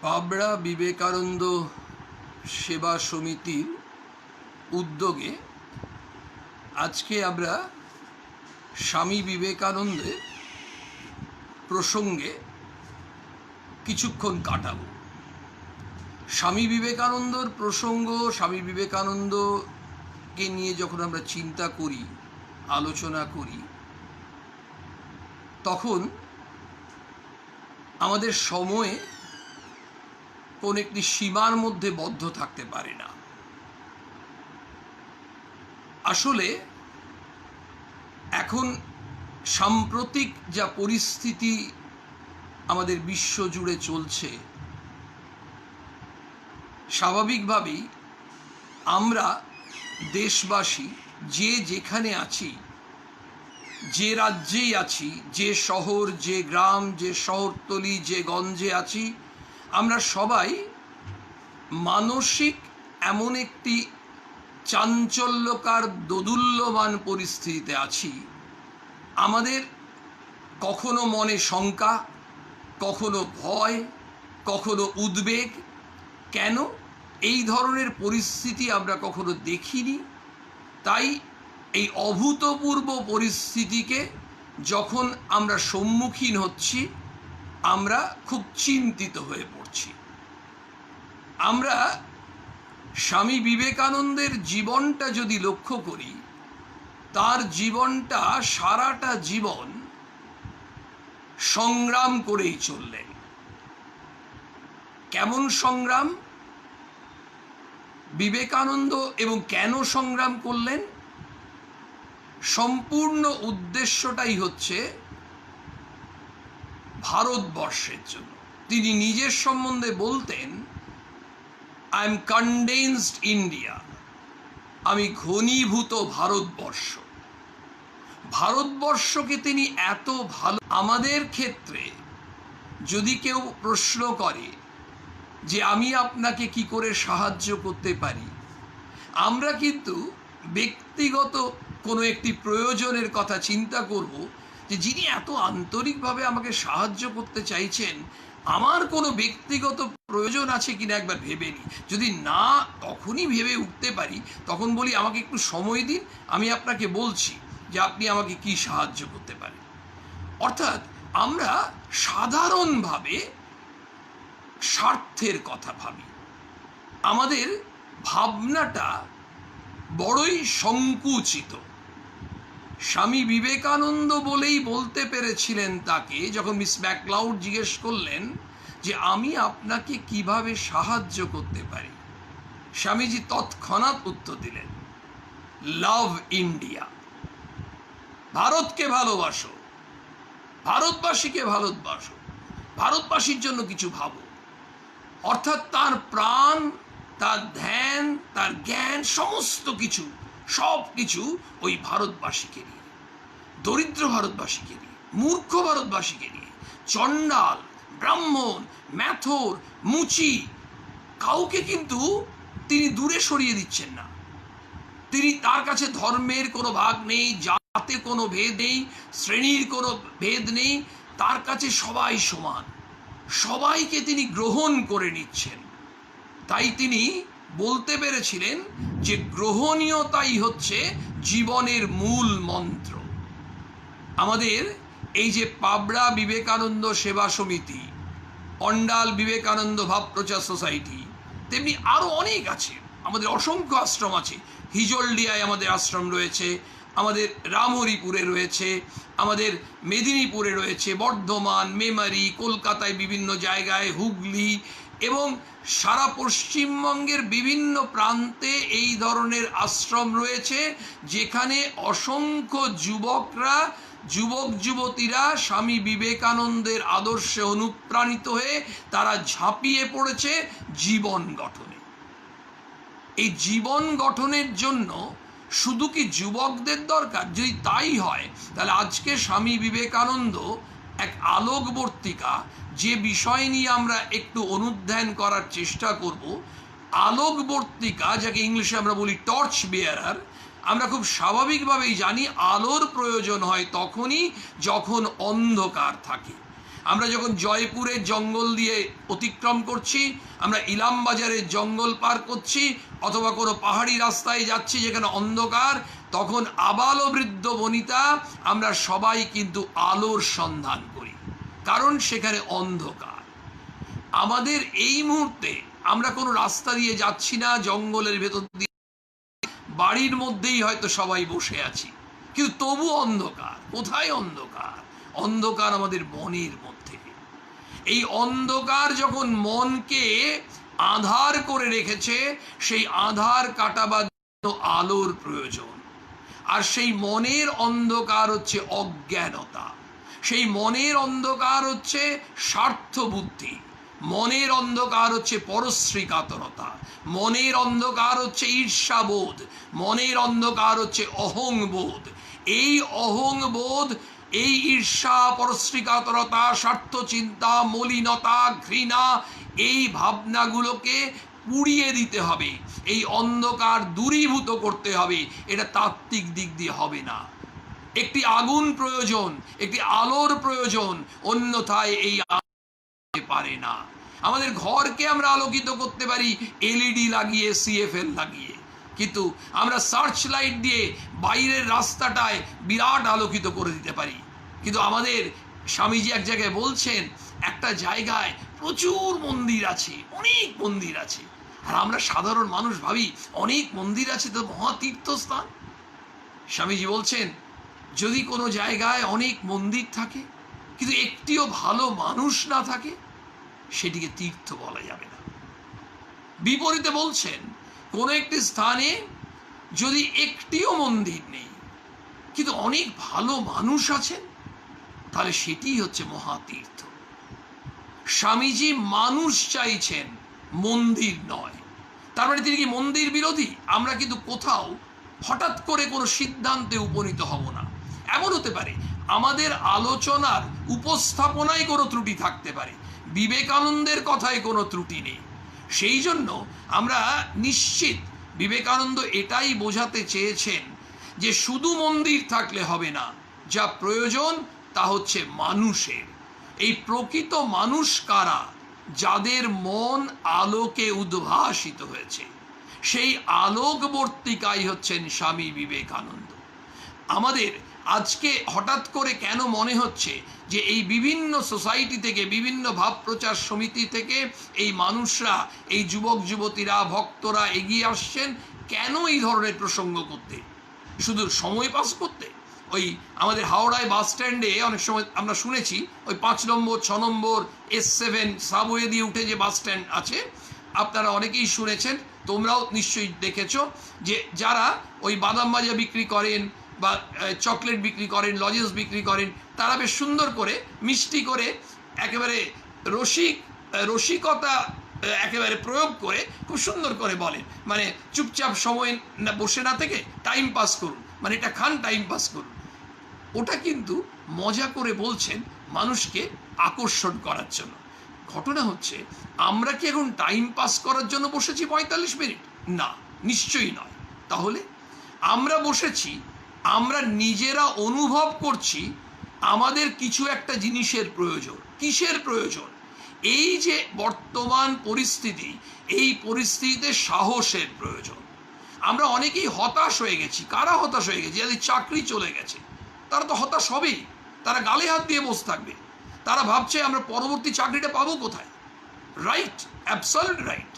পাবড়া বিবেকানন্দ সেবা সমিতির উদ্যোগে আজকে আমরা স্বামী বিবেকানন্দের প্রসঙ্গে কিছুক্ষণ কাটাবো। স্বামী বিবেকানন্দর প্রসঙ্গ, স্বামী বিবেকানন্দকে নিয়ে যখন আমরা চিন্তা করি, আলোচনা করি, তখন আমাদের সময়ে কোন একটি সীমার মধ্যে বদ্ধ থাকতে পারে না। আসলে এখন সাম্প্রতিক যা পরিস্থিতি আমাদের বিশ্ব জুড়ে চলছে, স্বাভাবিকভাবেই আমরা দেশবাসী যে যেখানে আছি, যে রাজ্যেই আছি, যে শহর, যে গ্রাম, যে শহরতলি, যে গঞ্জে আছি, আমরা সবাই মানসিক এমন একটি চাঞ্চল্যকার দোদুল্যমান পরিস্থিতিতে আছি। আমাদের কখনো মনে শঙ্কা, কখনো ভয়, কখনো উদ্বেগ। কেন এই ধরনের পরিস্থিতি আমরা কখনো দেখিনি? তাই এই অভূতপূর্ব পরিস্থিতিকে যখন আমরা সম্মুখীন হচ্ছি, আমরা খুব চিন্তিত হয়ে পড়ছি। আমরা স্বামী বিবেকানন্দের জীবনটা যদি লক্ষ্য করি, তার জীবনটা সারাটা জীবন সংগ্রাম করেই চললেন। কেমন সংগ্রাম? বিবেকানন্দ এবং কেন সংগ্রাম করলেন? সম্পূর্ণ উদ্দেশ্যটাই হচ্ছে ভারতবর্ষের জন্য। তিনি নিজের সম্বন্ধে বলতেন, আই এম কনডেন্সড ইন্ডিয়া, আমি ঘনীভূত ভারতবর্ষ। ভারতবর্ষকে তিনি এত ভালো। আমাদের ক্ষেত্রে যদি কেউ প্রশ্ন করে যে আমি আপনাকে কি করে সাহায্য করতে পারি, আমরা কিন্তু ব্যক্তিগত কোনো একটি প্রয়োজনের কথা চিন্তা করব, যে যিনি এত আন্তরিকভাবে আমাকে সাহায্য করতে চাইছেন, আমার কোনো ব্যক্তিগত প্রয়োজন আছে কিনা একবার ভেবে নিই। যদি না তখনই ভেবে উঠতে পারি, তখন বলি আমাকে একটু সময় দিন, আমি আপনাকে বলছি যে আপনি আমাকে কি সাহায্য করতে পারেন। অর্থাৎ আমরা সাধারণভাবে স্বার্থের কথা ভাবি। আমাদের ভাবনাটা বড়ই সংকুচিত। স্বামী বিবেকানন্দ বলেই বলতে পেরেছিলেন তাকে, যখন মিস ম্যাকলাউড জিজ্ঞেস করলেন যে আমি আপনাকে কিভাবে সাহায্য করতে পারি, স্বামীজি তৎক্ষণাৎ উত্তর দিলেন, লাভ ইন্ডিয়া, ভারতকে ভালোবাসো, ভারতবাসীকে ভালোবাসো, ভারতবাসীর জন্য কিছু ভাবো। অর্থাৎ তার প্রাণ, তার ধ্যান, তার জ্ঞান, সমস্ত কিছু, সব কিছু ওই ভারতবাসীকে নিয়ে, দরিদ্র ভারতবাসীকে নিয়ে, মূর্খ ভারতবাসীকে নিয়ে। চণ্ডাল, ব্রাহ্মণ, ম্যাথর, মুচি, কাউকে কিন্তু তিনি দূরে সরিয়ে দিচ্ছেন না। তিনি, তার কাছে ধর্মের কোনো ভাগ নেই, জাতে কোনো ভেদ নেই, শ্রেণীর কোনো ভেদ নেই। তার কাছে সবাই সমান, সবাইকে তিনি গ্রহণ করে নিচ্ছেন। তাই তিনি বলতে পেরেছিলেন যে গ্রহণীয়তাই হচ্ছে জীবনের মূল মন্ত্র। আমাদের এই যে পাবড়া বিবেকানন্দ সেবা সমিতি, অন্ডাল বিবেকানন্দ ভাব প্রচার সোসাইটি, তেমনি আরও অনেক আছে। আমাদের অসংখ্য আশ্রম আছে। হিজলডিয়ায় আমাদের আশ্রম রয়েছে, আমাদের রামহরিপুরে রয়েছে, আমাদের মেদিনীপুরে রয়েছে, বর্ধমান, মেমারি, কলকাতায় বিভিন্ন জায়গায়, হুগলি এবং সারা পশ্চিমবঙ্গের বিভিন্ন প্রান্তে এই ধরনের আশ্রম রয়েছে, যেখানে অসংখ্য যুবকরা, যুবক যুবতীরা স্বামী বিবেকানন্দের আদর্শে অনুপ্রাণিত হয়ে তারা ঝাঁপিয়ে পড়েছে জীবন গঠনে। এই জীবন গঠনের জন্য শুধু কি যুবকদের দরকার? যদি তাই হয়, তাহলে আজকে স্বামী বিবেকানন্দ এক আলোকবর্তিকা, যে বিষয় নিয়ে আমরা একটু অনুধ্যান করার চেষ্টা করব। আলোকবর্তিকা, যাকে ইংলিশে আমরা বলি টর্চ বেয়ারার। আমরা খুব স্বাভাবিকভাবেই জানি আলোর প্রয়োজন হয় তখনই যখন অন্ধকার থাকে। আমরা যখন জয়পুরের জঙ্গল দিয়ে অতিক্রম করছি, আমরা ইলামবাজারের জঙ্গল পার করছি, অথবা কোনো পাহাড়ি রাস্তায় যাচ্ছি যেখানে অন্ধকার, তখন আবাল বৃদ্ধ বনিতা আমরা সবাই কিন্তু আলোর সন্ধান করি, কারণ সেখানে অন্ধকার। আমাদের এই মুহূর্তে আমরা কোনো রাস্তা দিয়ে যাচ্ছি না, জঙ্গলের ভেতর দিয়ে, বাড়ির মধ্যেই হয়তো সবাই বসে আছি, কিন্তু তবু অন্ধকার। কোথায় অন্ধকার? অন্ধকার আমাদের মনের মধ্যে। এই অন্ধকার যখন মনকে আঁধার করে রেখেছে, সেই আঁধার কাটাবার জন্য আলোর প্রয়োজন। আর সেই মনের অন্ধকার হচ্ছে অজ্ঞানতা, সেই মনের অন্ধকার হচ্ছে স্বার্থ বুদ্ধি, মনের অন্ধকার হচ্ছে পরশ্রী কাতরতা, মনের অন্ধকার হচ্ছে ঈর্ষাবোধ, মনের অন্ধকার হচ্ছে অহংবোধ। এই অহংবোধ, এই ঈর্ষা, পরশ্রী কাতরতা, স্বার্থ চিন্তা, মলিনতা, ঘৃণা, এই ভাবনাগুলোকে পুড়িয়ে দিতে হবে, এই অন্ধকার দূরীভূত করতে হবে। এটা তাত্ত্বিক দিক দিয়ে হবে না। একটি আগুন প্রয়োজন, একটি আলোর প্রয়োজন, অন্যথায় এই পারে না। আমাদের ঘরকে আমরা আলোকিত করতে পারি এলইডি লাগিয়ে, সিএফএল লাগিয়ে, কিন্তু আমরা সার্চ লাইট দিয়ে বাইরের রাস্তাটায় বিরাট আলোকিত করে দিতে পারি। কিন্তু আমাদের স্বামীজি এক জায়গায় বলছেন, একটা জায়গায় প্রচুর মন্দির আছে, অনেক মন্দির আছে, আর আমরা সাধারণ মানুষ ভাবি অনেক মন্দির আছে তো মহাতীর্থস্থান। স্বামীজি বলছেন, যদি কোনো জায়গায় অনেক মন্দির থাকে কিন্তু একটিও ভালো মানুষ না থাকে, সেটিকে তীর্থ বলা যাবে না। বিপরীতে বলছেন, কোনো একটি স্থানে যদি একটিও মন্দির নেই কিন্তু অনেক ভালো মানুষ আছেন, তাহলে সেটিই হচ্ছে মহাতীর্থ। স্বামীজি মানুষ চাইছেন, মন্দির নয়। তার মানে তিনি কি মন্দির বিরোধী? আমরা কিন্তু কোথাও হঠাৎ করে কোনো সিদ্ধান্তে উপনীত হব না। এমন হতে পারে আমাদের আলোচনার উপস্থাপনায় কোনো ত্রুটি থাকতে পারে, বিবেকানন্দের কথায় কোনো ত্রুটি নেই। সেই জন্য আমরা নিশ্চিত বিবেকানন্দ এটাই বোঝাতে চেয়েছেন যে শুধু মন্দির থাকলে হবে না, যা প্রয়োজন তা হচ্ছে মানুষের। এই প্রকৃত মানুষ কারা? যাদের মন আলোকে উদ্ভাসিত হয়েছে, সেই আলোকবর্তিকাই হচ্ছেন স্বামী বিবেকানন্দ। আমাদের আজকে হঠাৎ করে কেন মনে হচ্ছে যে এই বিভিন্ন সোসাইটি থেকে, বিভিন্ন ভাব প্রচার সমিতি থেকে এই মানুষরা, এই যুবক যুবতীরা, ভক্তরা এগিয়ে আসছেন কেন এই ধরনের প্রসঙ্গ করতে? শুধু সময় পাস করতে? ওই আমাদের হাওড়ায় বাস স্ট্যান্ডে অনেক সময় আমরা শুনেছি, ওই 5 নম্বর 6 নম্বর S7 সাবওয়ে দিয়ে উঠে যে বাস স্ট্যান্ড আছে, আপনারা অনেকেই শুনেছেন, তোমরাও নিশ্চয়ই দেখেছো, যে যারা ওই বাদাম ভাজা বিক্রি করেন বা চকলেট বিক্রি করেন, লজেন্স বিক্রি করেন, তারা বেশ সুন্দর করে, মিষ্টি করে, একেবারে রসিকতা একেবারে প্রয়োগ করে খুব সুন্দর করে বলেন, মানে চুপচাপ সময় না বসে না থেকে টাইম পাস করুন, মানে এটা খান, টাইম পাস করুন। ওটা কিন্তু মজা করে বলছেন মানুষকে আকর্ষণ করার জন্য। ঘটনা হচ্ছে, আমরা কি এখন টাইম পাস করার জন্য বসেছি 45 মিনিট? না, নিশ্চয়ই নয়। তাহলে আমরা বসেছি, আমরা নিজেরা অনুভব করছি আমাদের কিছু একটা জিনিসের প্রয়োজন। কিসের প্রয়োজন? এই যে বর্তমান পরিস্থিতি, এই পরিস্থিতিতে সাহসের প্রয়োজন। আমরা অনেকেই হতাশ হয়ে গেছি। কারা হতাশ হয়ে গেছি? যাদের চাকরি চলে গেছে, তারা তো হতাশ হবেই, তারা গালে হাত দিয়ে বসে থাকবে, তারা ভাবছে আমরা পরবর্তী চাকরিটা পাবো কোথায়। Right, absolute right.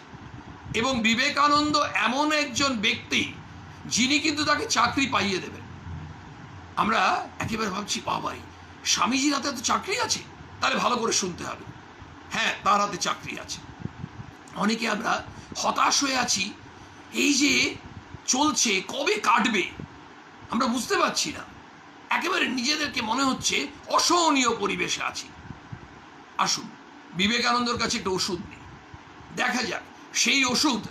এবং বিবেকানন্দ এমন একজন ব্যক্তি যিনি কিন্তু তাকে চাকরি পাইয়ে দেবেন। আমরা একেবারে ভাবছি, বাবাই স্বামীজির হাতে তো চাকরি আছে, তাহলে ভালো করে শুনতে হবে। হ্যাঁ, তার হাতে চাকরি আছে। অনেকে আমরা হতাশ হয়ে আছি, এই যে চলছে কবে কাটবে আমরা বুঝতে পারছি না, একেবারে নিজেদেরকে মনে হচ্ছে অসহনীয় পরিবেশে আছি। আসুন, বিবেকানন্দের কাছে একটা ওষুধ নেই, দেখা যাক সেই ওষুধ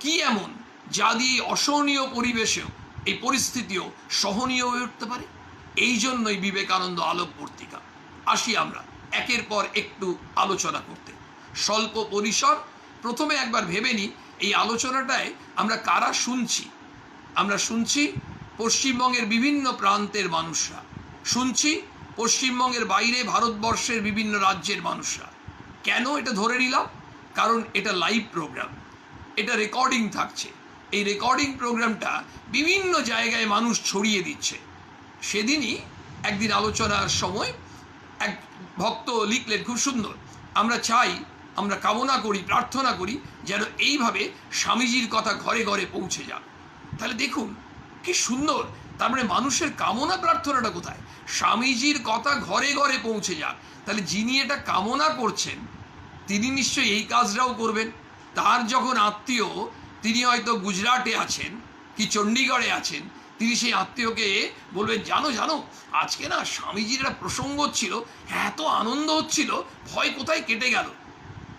কি এমন যা দিয়ে অসহনীয় পরিবেশেও, এই পরিস্থিতিও সহনীয় হয়ে উঠতে পারে। এই জন্যই বিবেকানন্দ আলোকবর্তিকা। আসি আমরা একের পর একটু আলোচনা করতে। স্বল্প পরিসর, প্রথমে একবার ভেবে নিই এই আলোচনাটায় আমরা কারা শুনছি। আমরা শুনছি পশ্চিমবঙ্গের বিভিন্ন প্রান্তের মানুষরা, শুনছি পশ্চিমবঙ্গের বাইরে ভারতবর্ষের বিভিন্ন রাজ্যের মানুষরা। কেন এটা ধরে নিলাম? কারণ এটা লাইভ প্রোগ্রাম, এটা রেকর্ডিং থাকছে। এই রেকর্ডিং প্রোগ্রামটা বিভিন্ন জায়গায় মানুষ ছড়িয়ে দিচ্ছে। সেদিনই একদিন আলোচনার সময় এক ভক্ত লিখলেন, খুব সুন্দর, আমরা চাই, আমরা কামনা করি, প্রার্থনা করি যেন এইভাবে স্বামীজির কথা ঘরে ঘরে পৌঁছে যাক। তাহলে দেখুন কি সুন্দর, তার মানে মানুষের কামনা প্রার্থনাটা কোথায়? স্বামীজির কথা ঘরে ঘরে পৌঁছে যাক। তাহলে যিনি এটা কামনা করছেন তিনি নিশ্চয়ই এই কাজটাও করবেন। তার যখন আত্মীয়, তিনি হয়তো গুজরাটে আছেন কি চণ্ডীগড়ে আছেন, তিনি সেই আত্মীয়কে বলবেন, জানো জানো আজকে না স্বামীজির একটা প্রসঙ্গ হচ্ছিল, এত আনন্দ হচ্ছিল, ভয় কোথায় কেটে গেল।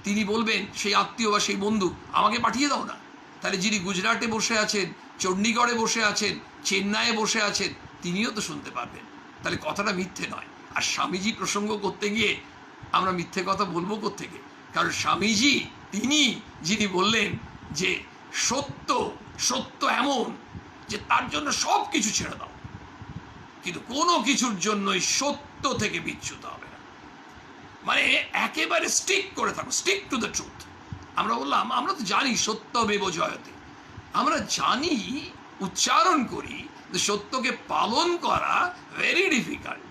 তিনি বলবেন সেই আত্মীয় বা সেই বন্ধু, আমাকে পাঠিয়ে দাও না। তাহলে যিনি গুজরাটে বসে আছেন, চণ্ডীগড়ে বসে আছেন, চেন্নাইয়ে বসে আছেন, তিনিও তো শুনতে পারবেন। তাহলে কথাটা মিথ্যে নয়। আর স্বামীজি প্রসঙ্গ করতে গিয়ে আমরা মিথ্যে কথা বলবো কোত্থেকে? কারণ স্বামীজি তিনি যিনি বললেন যে সত্য, সত্য এমন যে তার জন্য সব কিছু ছেড়ে দাও, কিন্তু কোনো কিছুর জন্যই সত্য থেকে বিচ্যুত হবে না। মানে একেবারে স্টিক করে থাকো, স্টিক টু দ্য ট্রুথ। আমরা বললাম, আমরা তো জানি সত্যমেব জয়তে, আমরা জানি, উচ্চারণ করি, যে সত্যকে পালন করা ভেরি ডিফিকাল্ট।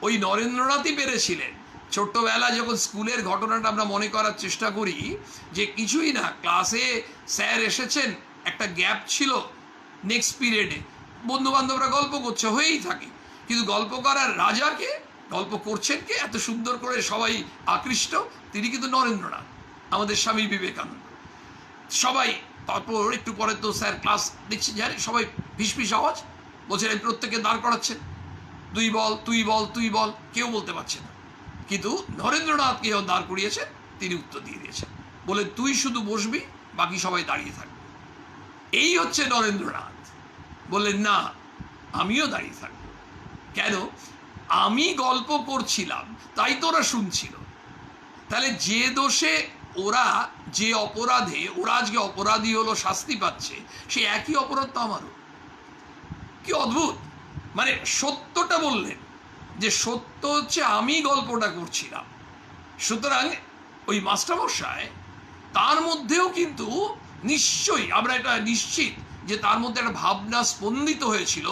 ওই নরেন্দ্রনাথই পেরেছিলেন। ছোট্টবেলা যখন স্কুলের ঘটনাটা আমরা মনে করার চেষ্টা করি, যে কিছুই না, ক্লাসে স্যার এসেছেন, একটা গ্যাপ ছিল, নেক্সট পিরিয়ডে বন্ধু বান্ধবরা গল্প করছে, হয়েই থাকে, কিন্তু গল্প করার রাজাকে, গল্প করছেন কে এত সুন্দর করে সবাই আকৃষ্ট, তিনি কিন্তু নরেন্দ্রনাথ, আমাদের স্বামী বিবেকানন্দ। সবাই, তারপর একটু পরে তো স্যার ক্লাস দেখছি, জানি সবাই ফিসফিস আওয়াজ, বলছেন প্রত্যেককে দাঁড় করাচ্ছেন, তুই বল তুই বল তুই বল, কেউ বলতে পারছে না। কিন্তু নরেন্দ্রনাথকে যখন দাঁড় করিয়েছেন, তিনি উত্তর দিয়ে দিয়েছেন, বলে তুই শুধু বসবি, বাকি সবাই দাঁড়িয়ে থাকবে। এই হচ্ছে নরেন্দ্রনাথ। বললেন না, আমিও দাঁড়িয়ে থাকব। কেন? আমি গল্প করছিলাম, তাই তো ওরা শুনছিল। তাহলে যে দোষে ওরা, যে অপরাধে ওরা আজকে অপরাধী হলো, শাস্তি পাচ্ছে, সে একই অপরাধ তো আমারও। কি অদ্ভুত! মানে সত্যটা বললেন, যে সত্য হচ্ছে আমি গল্পটা করছিলাম। সুতরাং ওই মাস্টারমশাই, তার মধ্যেও কিন্তু নিশ্চয়ই আমরা এটা নিশ্চিত যে তার মধ্যে একটা ভাবনা স্পন্দিত হয়েছিল,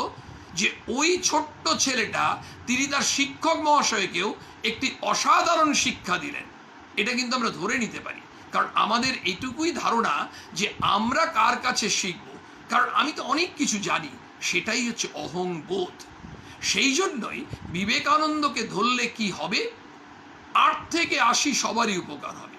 যে ওই ছোট্ট ছেলেটা, তিনি তার শিক্ষক মহাশয়কেও একটি অসাধারণ শিক্ষা দিলেন। এটা কিন্তু আমরা ধরে নিতে পারি, কারণ আমাদের এটুকুই ধারণা যে আমরা কার কাছে শিখব, কারণ আমি তো অনেক কিছু জানি, সেটাই হচ্ছে অহংবোধ। সেই জন্যই বিবেকানন্দকে ধরলে কি হবে, 8 থেকে 80 সবারই উপকার হবে।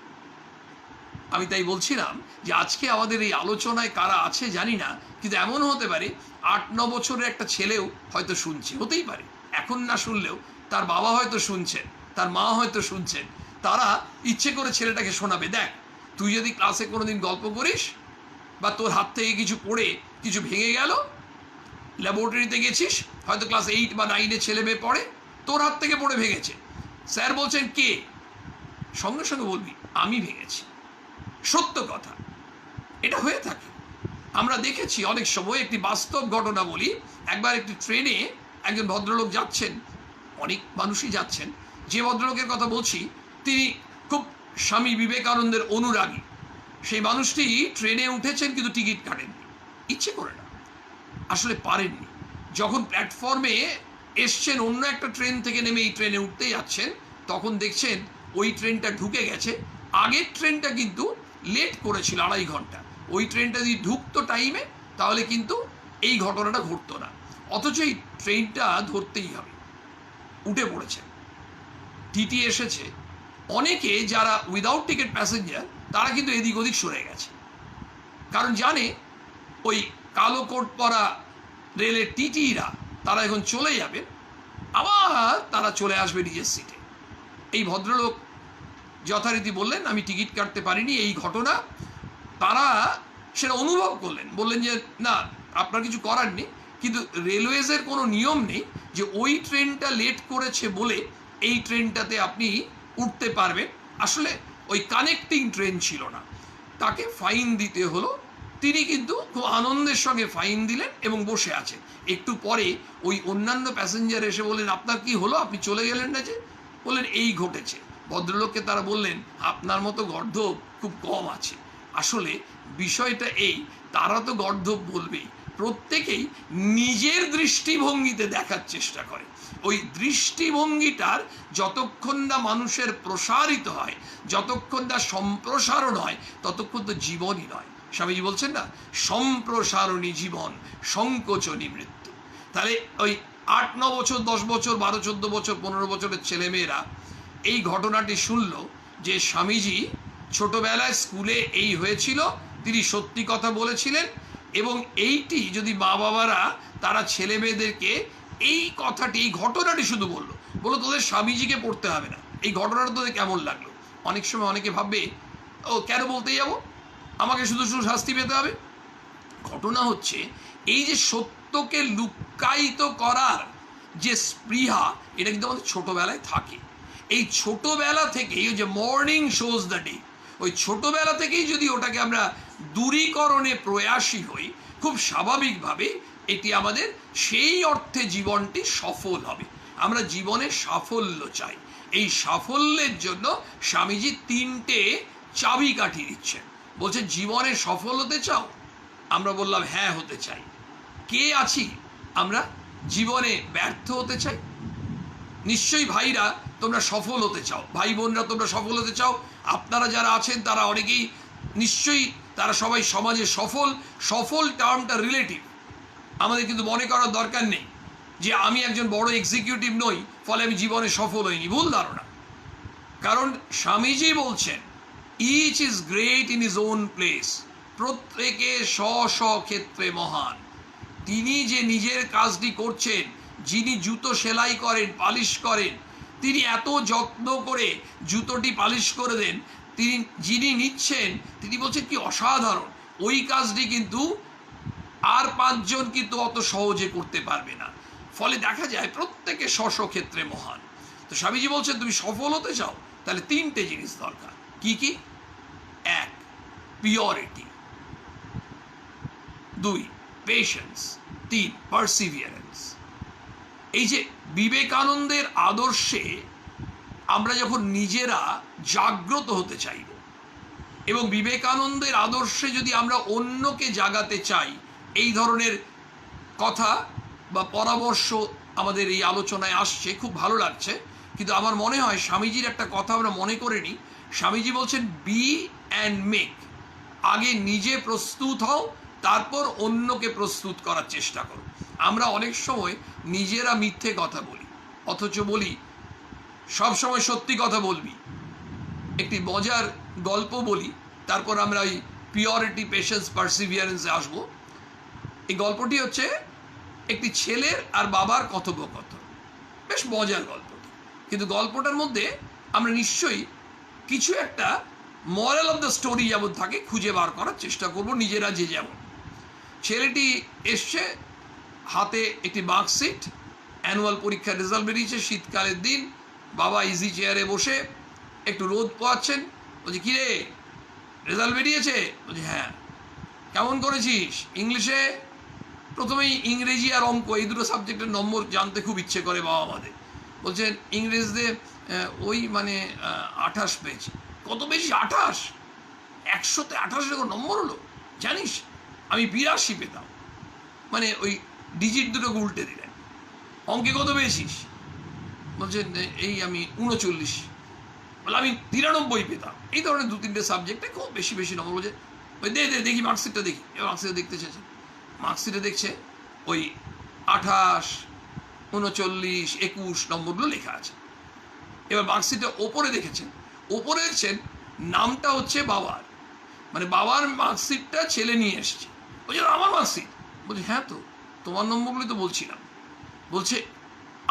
আমি তাই বলছিলাম যে আজকে আমাদের এই আলোচনায় কারা আছে জানি না, কিন্তু এমন হতে পারে 8-9 বছরের একটা ছেলেও হয়তো শুনছে, হতেই পারে, এখন না শুনলেও তার বাবা হয়তো শুনছেন, তার মা হয়তো শুনছেন, তারা ইচ্ছে করে ছেলেটাকে শোনাবে, দেখ তুই যদি ক্লাসে কোনোদিন গল্প করিস, বা তোর হাত থেকে কিছু পড়ে কিছু ভেঙে গেল, ল্যাবরেটরিতে গেছিস, হয়তো ক্লাস 8 বা 9-এ ছেলে মেয়ে পড়ে, তোর হাত থেকে পড়ে ভেঙেছে, স্যার বলছেন কে, সঙ্গে সঙ্গে বলবি আমি ভেঙেছি। সত্য কথা, এটা হয়ে থাকে। আমরা দেখেছি অনেক সময়, একটি বাস্তব ঘটনা বলি। একবার একটি ট্রেনে একজন ভদ্রলোক যাচ্ছেন, অনেক মানুষই যাচ্ছেন, যে ভদ্রলোকের কথা বলছি তিনি খুব স্বামী বিবেকানন্দের অনুরাগী। সেই মানুষটি ট্রেনে উঠেছেন কিন্তু টিকিট কাটেননি, ইচ্ছে করে না, আসলে পারেননি। যখন প্ল্যাটফর্মে এসছেন, অন্য একটা ট্রেন থেকে নেমে এই ট্রেনে উঠতেই যাচ্ছেন, তখন দেখছেন ওই ট্রেনটা ঢুকে গেছে। আগের ট্রেনটা কিন্তু লেট করেছিল 2.5 ঘন্টা। ওই ট্রেনটা যদি ঢুকতো টাইমে, তাহলে কিন্তু এই ঘটনাটা ঘটতো না। অথচ এই ট্রেনটা ধরতেই হবে, উঠে পড়েছে, টিটি এসেছে। অনেকে যারা উইদাউট টিকিট প্যাসেঞ্জার, তারা কিন্তু এদিক ওদিক সরে গেছে, কারণ জানে ওই কালো কোট পরা রেলের টিটিরা তারা এখন চলে যাবে, আবার তারা চলে আসবে নিজের সিটে। এই ভদ্রলোক যথারীতি বললেন আমি টিকিট কাটতে পারিনি, এই ঘটনা তারা সেটা অনুভব করলেন, বললেন যে না আপনার কিছু করার নেই, কিন্তু রেলওয়েজের কোনো নিয়ম নেই যে ওই ট্রেনটা লেট করেছে বলে এই ট্রেনটাতে আপনি উঠতে পারবেন। আসলে ওই কানেক্টিং ট্রেন ছিল না, তাকে ফাইন দিতে হলো তিনি কিন্তু খুব আনন্দের সঙ্গে ফাইন দিলেন এবং বসে আছেন। একটু পরে ওই অন্যান্য প্যাসেঞ্জার এসে বললেন, আপনার কি হলো, আপনি চলে গেলেন না যে? বললেন, এই ঘটেছে। ভদ্রলোককে তারা বললেন, আপনার মতো গর্ধব খুব কম আছে। আসলে বিষয়টা এই, তারা তো গর্ধব বলবেই, প্রত্যেকেই নিজের দৃষ্টিভঙ্গিতে দেখার চেষ্টা করে। ওই দৃষ্টিভঙ্গিটার যতক্ষণ না মানুষের প্রসারিত হয়, যতক্ষণ না সম্প্রসারণ হয়, ততক্ষণ তো জীবনই নয়। স্বামীজি বলছেন না, সম্প্রসারণী জীবন, সংকোচনী মৃত্যু। তাহলে ওই 8-9 বছর, 10 বছর, 12-14 বছর, 15 বছরের ছেলেমেয়েরা এই ঘটনাটি শুনল যে স্বামীজি ছোটবেলায় স্কুলে এই হয়েছিল, তিনি সত্যি কথা বলেছিলেন। এবং এইটি যদি মা বাবারা তারা ছেলে মেয়েদেরকে এই কথাটি, এই ঘটনাটি শুধু বললো তোদের স্বামীজিকে পড়তে হবে না, এই ঘটনাটা তোদের কেমন লাগলো? অনেক সময় অনেকে ভাববে, ও কেন বলতে যাবো, আমাকে শুধু শুধু শাস্তি পেতে হবে। ঘটনা হচ্ছে এই যে সত্যকে লুক্কায়িত করার যে স্পৃহা, এটা কিন্তু আমাদের ছোটবেলায় থাকে। এই ছোটবেলা থেকেই ওই যে মর্নিং শোজ দ্য ডে, ওই ছোটবেলা থেকেই যদি ওটাকে আমরা দূরীকরণে প্রয়াসী হই, খুব স্বাভাবিকভাবে এটি আমাদের সেই অর্থে জীবনটি সফল হবে। আমরা জীবনে সাফল্য চাই। এই সাফল্যের জন্য স্বামীজি 3টে চাবিকাঠি দিচ্ছেন। বলছে, জীবনে সফল হতে চাও? আমরা বললাম, হ্যাঁ হতে চাই। কে আছি আমরা জীবনে ব্যর্থ হতে চাই? নিশ্চয়ই ভাইরা তোমরা সফল হতে চাও, ভাই বোনরা তোমরা সফল হতে চাও। আপনারা যারা আছেন তারা অনেকেই নিশ্চয়ই, তারা সবাই সমাজে সফল। সফল টার্মটা রিলেটিভ, আমাদের কিন্তু মনে করার দরকার নেই যে আমি একজন বড় এক্সিকিউটিভ নই, ফলে আমি জীবনে সফল হইনি। ভুল ধারণা। কারণ স্বামীজি বলছেন, each is great in his own place, প্রত্যেকে স্ব ক্ষেত্রে মহান। তিনি যে নিজের কাজটি করছেন, যিনি জুতো সেলাই করেন, পালিশ করেন, তিনি এত যত্ন করে জুতোটি পালিশ করে দেন, যিনি নিচ্ছেন তিনি বলছেন কি অসাধারণ। ওই কাজটি কিন্তু আর 5 জন কিন্তু অত সহজে করতে পারবে না। ফলে দেখা যায় প্রত্যেকে স্ব ক্ষেত্রে মহান। তো স্বামীজি বলছেন, তুমি সফল হতে চাও, তাহলে 3টে জিনিস দরকার। কি কি? 1, পিওরিটি; 2, পেশেন্স; 3, পারসিভিয়ারেন্স। এই যে বিবেকানন্দের আদর্শে আমরা যখন নিজেরা জাগ্রত হতে চাইব, এবং বিবেকানন্দের আদর্শে যদি আমরা অন্যকে জাগাতে চাই, এই ধরনের কথা বা পরামর্শ আমাদের এই আলোচনায় আসছে, খুব ভালো লাগছে। কিন্তু আমার মনে হয় স্বামীজির একটা কথা আমরা মনে করে নিই। স্বামীজি বলছেন, বি অ্যান্ড মেক। আগে নিজে প্রস্তুত হও, তারপর অন্যকে প্রস্তুত করার চেষ্টা করো। আমরা অনেক সময় নিজেরা মিথ্যে কথা বলি, অথচ বলি সবসময় সত্যি কথা বলবি। একটি মজার গল্প বলি, তারপর আমরা ওই পিওরিটি, পেশেন্স, পারসিভিয়ারেন্সে আসবো। এই গল্পটি হচ্ছে একটি ছেলের আর বাবার কথোপকথন। বেশ মজার গল্প, কিন্তু গল্পটার মধ্যে আমরা নিশ্চয়ই কিছু একটা মরাল অফ দ্য স্টোরি যেমন থাকে খুঁজে বার করার চেষ্টা করব, নিজেরা যে যেমন। ছেলেটি এসছে, হাতে একটি মার্কশিট, অ্যানুয়াল পরীক্ষার রেজাল্ট বেরিয়েছে, শীতকালের দিন। বাবা ইজি চেয়ারে বসে একটু রোদ পোয়াচ্ছেন। বলছি, কিরে রেজাল্ট বেরিয়েছে? বলছি, হ্যাঁ। কেমন করেছিস? ইংলিশে প্রথমেই ইংরেজি আর অঙ্ক, এই দুটো সাবজেক্টের নম্বর জানতে খুব ইচ্ছে করে বাবা আমাদের। বলছেন, ইংরেজিতে ওই 28 পেয়েছি। কত বেশি? 28? 100তে 28 নম্বর হলো? জানিস আমি 82 পেতাম। ওই ডিজিট দুটোকে উল্টে দিলেন। অঙ্কে কত পেয়েছিস? বলছেন, এই আমি 39। বলে, আমি 93 পেতাম। এই ধরনের 2-3টে সাবজেক্টে খুব বেশি বেশি নম্বর। বলছে, ওই দে দেখি মার্কশিটটা দেখি। এবার মার্কশিটে দেখতে চেয়েছে, মার্কশিটে দেখছে ওই 28, 39, 21 নম্বরগুলো লেখা আছে। এবার মার্কশিটের ওপরে দেখেছেন, ওপরে দেখছেন নামটা হচ্ছে বাবার, বাবার মার্কশিটটা ছেলে নিয়ে এসছে। বলছে, আমার মার্কশিট? বলছে, হ্যাঁ তো, তোমার নম্বরগুলি তো বলছিলাম। বলছে,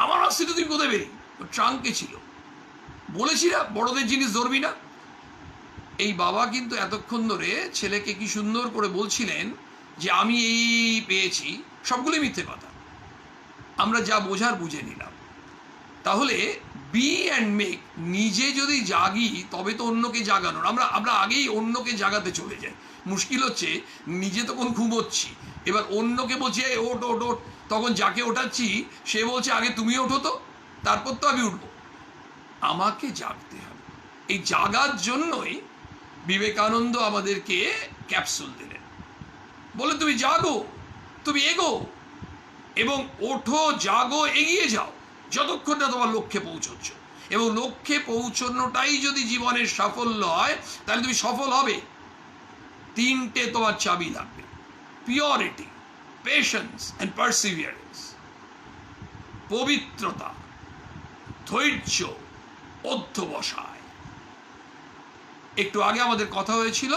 আমার মার্কশিটে তুমি কোথায় বেরি? ট্রাঙ্কে ছিল। বলেছি না বড়দের জিনিস ধরবি না। এই বাবা কিন্তু এতক্ষণ ধরে ছেলেকে কি সুন্দর করে বলছিলেন যে আমি এই পেয়েছি, সবগুলোই মিথ্যে কথা। আমরা যা বোঝার বুঝে নিলাম। তাহলে বি অ্যান্ড মেক, নিজে যদি জাগি তবে তো অন্যকে জাগানোর, আমরা আগেই অন্যকে জাগাতে চলে যাই। মুশকিল হচ্ছে নিজে তখন ঘুমোচ্ছি, এবার অন্যকে বলছি এই ওঠ ওঠ ওঠ, তখন যাকে ওঠাচ্ছি সে বলছে আগে তুমি ওঠো তো, তারপর তো আমি উঠবো। আমাকে জাগতে হবে। এই জাগার জন্যই বিবেকানন্দ আমাদেরকে ক্যাপসুল দিলেন, বলে তুমি জাগো, তুমি এগো, এবং ওঠো, জাগো, এগিয়ে যাও যতক্ষণ না তোমার লক্ষ্যে পৌঁছচ্ছ। এবং লক্ষ্যে পৌঁছানোটাই যদি জীবনের সাফল্য হয়, তাহলে তুমি সফল হবে। তিনটে তোমার চাবি লাগবে: পিওরিটি, পেশেন্স অ্যান্ড পারসিভিয়ারেন্স। পবিত্রতা, ধৈর্য, অধ্যবসায়। একটু আগে আমাদের কথা হয়েছিল,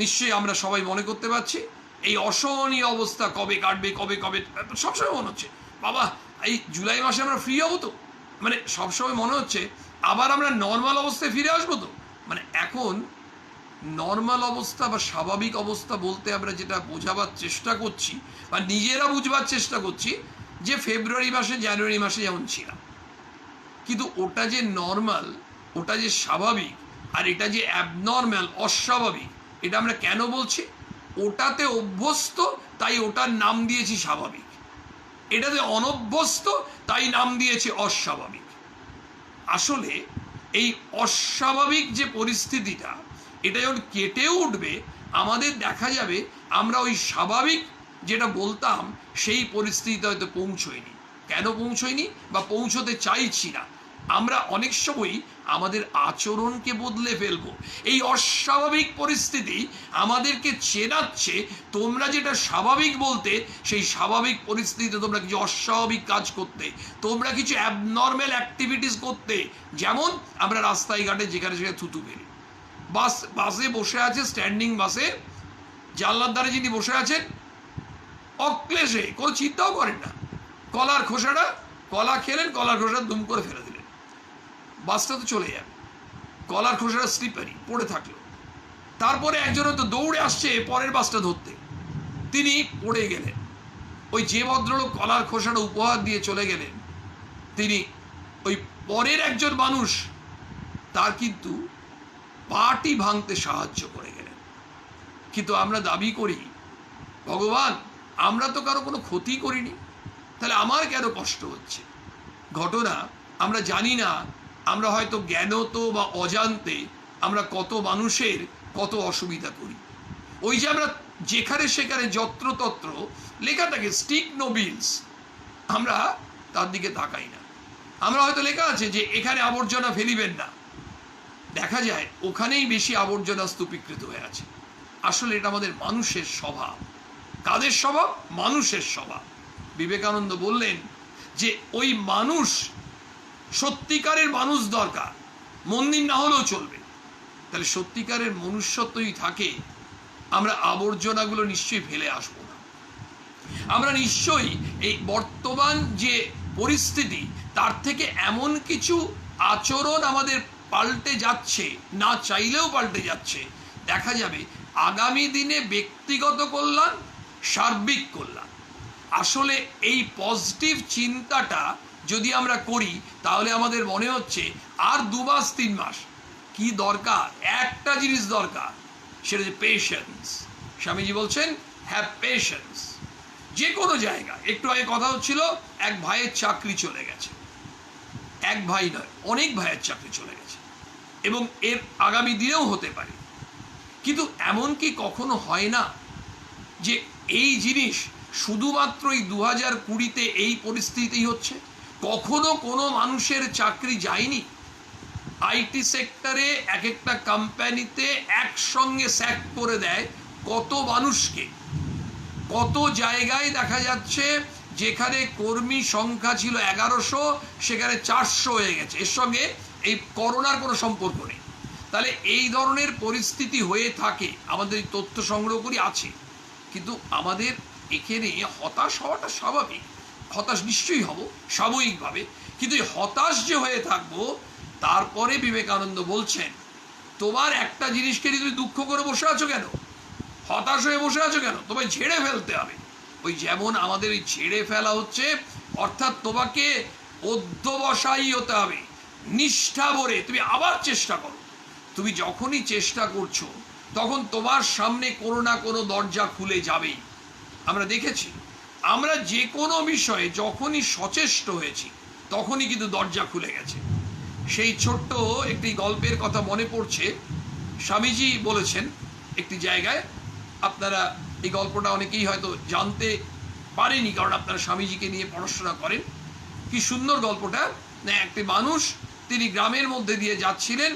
নিশ্চয়ই আমরা সবাই মনে করতে পারছি, এই অসহনীয় অবস্থা কবে কাটবে, কবে কবে সবসময় মনে হচ্ছে বাবা এই জুলাই মাসে আমরা ফ্রি হবো তো, মানে সবসময় মনে হচ্ছে আবার আমরা নর্মাল অবস্থায় ফিরে আসবো তো। মানে এখন নর্মাল অবস্থা বা স্বাভাবিক অবস্থা বলতে আমরা যেটা বোঝাবার চেষ্টা করছি বা নিজেরা বুঝবার চেষ্টা করছি, যে ফেব্রুয়ারি মাসে জানুয়ারি মাসে যেমন ছিলাম, কিন্তু ওটা যে নর্মাল, ওটা যে স্বাভাবিক, আর এটা যে অ্যাবনর্ম্যাল, অস্বাভাবিক, এটা আমরা কেন বলছি? ওটাতে অভ্যস্ত তাই ওটার নাম দিয়েছি স্বাভাবিক, এটাতে অনভ্যস্ত তাই নাম দিয়েছি অস্বাভাবিক। আসলে এই অস্বাভাবিক যে পরিস্থিতিটা, এটা যখন কেটে উঠবে, আমাদের দেখা যাবে আমরা ওই স্বাভাবিক যেটা বলতাম সেই পরিস্থিতিতে হয়তো পৌঁছইনি। কেন পৌঁছইনি বা পৌঁছতে চাইছি না? আমরা অনেক সময়ই আমাদের আচরণকে বদলে ফেলবো। এই অস্বাভাবিক পরিস্থিতি আমাদেরকে চেনাচ্ছে, তোমরা যেটা স্বাভাবিক বলতে, সেই স্বাভাবিক পরিস্থিতিতে তোমরা কিছু অস্বাভাবিক কাজ করতে, তোমরা কিছু অ্যাবনর্মাল অ্যাক্টিভিটিস করতে। যেমন আমরা রাস্তায় ঘাটে যেখানে সেখানে থুতু ফেলি, বাসে বসে আছে, স্ট্যান্ডিং বাসে জানলার ধারে যিনি বসে আছেন অক্লেশে কোনো চিন্তাও করেন না, কলার খোসাটা, কলা খেলেন, কলার খোসাটা দুম করে ফেলে দিলেন, বাসটা তো চলে যাবে, কলার খোসাটা স্লিপারি পড়ে থাকলো। তারপরে একজন তো দৌড়ে আসছে পরের বাসটা ধরতে, তিনি পড়ে গেলেন। ওই যে ভদ্রলোক কলার খোসাটা উপহার দিয়ে চলে গেলেন, তিনি ওই পরের একজন মানুষ তার কিন্তু পাটি ভাঙতে সাহায্য করে গেলেন। কিন্তু আমরা দাবি করি ভগবান আমরা তো কারো কোনো ক্ষতি করিনি, তাহলে আমার কেন কষ্ট হচ্ছে? ঘটনা আমরা জানি না, আমরা হয়তো জ্ঞানত বা অজান্তে আমরা কত মানুষের কত অসুবিধা করি। ওই যে আমরা যেখানে সেখানে যত্রতত্র লেখা থাকে স্টিক নো বিলস, আমরা তার দিকে তাকাই না। আমরা হয়তো লেখা আছে যে এখানে আবর্জনা ফেলিবেন না, দেখা যায় ওখানেই বেশি আবর্জনা স্তূপীকৃত হয়ে আছে। আসলে এটা আমাদের মানুষের স্বভাব। কাদের স্বভাব? মানুষের স্বভাব। বিবেকানন্দ বললেন যে ওই মানুষ, সত্যিকারের মানুষ দরকার, মন্দির না হলেও চলবে। তাহলে সত্যিকারের মনুষ্যত্বই থাকে, আমরা আবর্জনাগুলো নিশ্চয়ই ফেলে আসবো না। আমরা নিশ্চয়ই এই বর্তমান যে পরিস্থিতি, তার থেকে এমন কিছু আচরণ আমাদের পাল্টে যাচ্ছে, না চাইলেও পাল্টে যাচ্ছে। দেখা যাবে আগামী দিনে ব্যক্তিগত কল্যাণ, সার্বিক কল্যাণ। আসলে এই পজিটিভ চিন্তাটা যদি আমরা করি, তাহলে আমাদের মনে হচ্ছে আর 2 মাস 3 মাস কি দরকার, একটা জিনিস দরকার, সেটা হচ্ছে পেশেন্স। স্বামীজি বলছেন হ্যাভ পেশেন্স। যে কোনো জায়গা, একটু আগে কথা হচ্ছিল, এক ভাইয়ের চাকরি চলে গেছে, এক ভাই নয় অনেক ভাইয়ের চাকরি চলে গেছে, এবং এর আগামী দিনেও হতে পারে। কিন্তু এমন কি কখনো হয় না যে এই জিনিস শুধুমাত্র এই 2020-তে এই পরিস্থিতিই হচ্ছে? কখনো কোনো মানুষের চাকরি যায়নি? আইটি সেক্টরে এক একটা কোম্পানিতে একসঙ্গে স্যাক করে দেয় কত মানুষকে। কত জায়গায় দেখা যাচ্ছে যেখানে কর্মী সংখ্যা ছিল 1100, সেখানে 400 হয়ে গেছে। এর সঙ্গে এই করোনার কোনো সম্পর্ক নেই। তাহলে এই ধরনের পরিস্থিতি হয়ে থাকে, আমাদের তথ্য সংগ্রহ করি আছে। কিন্তু আমাদের এখানে হতাশ হওয়াটা স্বাভাবিক, হতাশ নিশ্চয়ই হব সাময়িকভাবে, কিন্তু এই হতাশ যে হয়ে থাকবো, তারপরে বিবেকানন্দ বলছেন তোমার একটা জিনিসকে নিয়ে তুমি দুঃখ করে বসে আছো কেন, হতাশ হয়ে বসে আছো কেন? তোমায় ঝেড়ে ফেলতে হবে। ওই যেমন আমাদের ওই ঝেড়ে ফেলা হচ্ছে, অর্থাৎ তোমাকে অধ্যবসায়ী হতে হবে, নিষ্ঠা ভরে তুমি আবার চেষ্টা করো। তুমি যখনই চেষ্টা করছো তখন তোমার সামনে কোনো না কোনো দরজা খুলে যাবেই। আমরা দেখেছি, আমরা যে কোনো বিষয়ে যখনই সচেষ্ট হয়েছি তখনই কিন্তু দরজা খুলে গেছে। সেই ছোট্ট একটি গল্পের কথা মনে পড়ছে। স্বামীজি বলেছেন একটি জায়গায়, আপনারা এই গল্পটা অনেকেই হয়তো জানতে পারেনি, কারণ আপনারা স্বামীজিকে নিয়ে পড়াশোনা করেন। কি সুন্দর গল্পটা! না, একটি মানুষ তিনি গ্রামের মধ্যে দিয়ে যাচ্ছিলেন,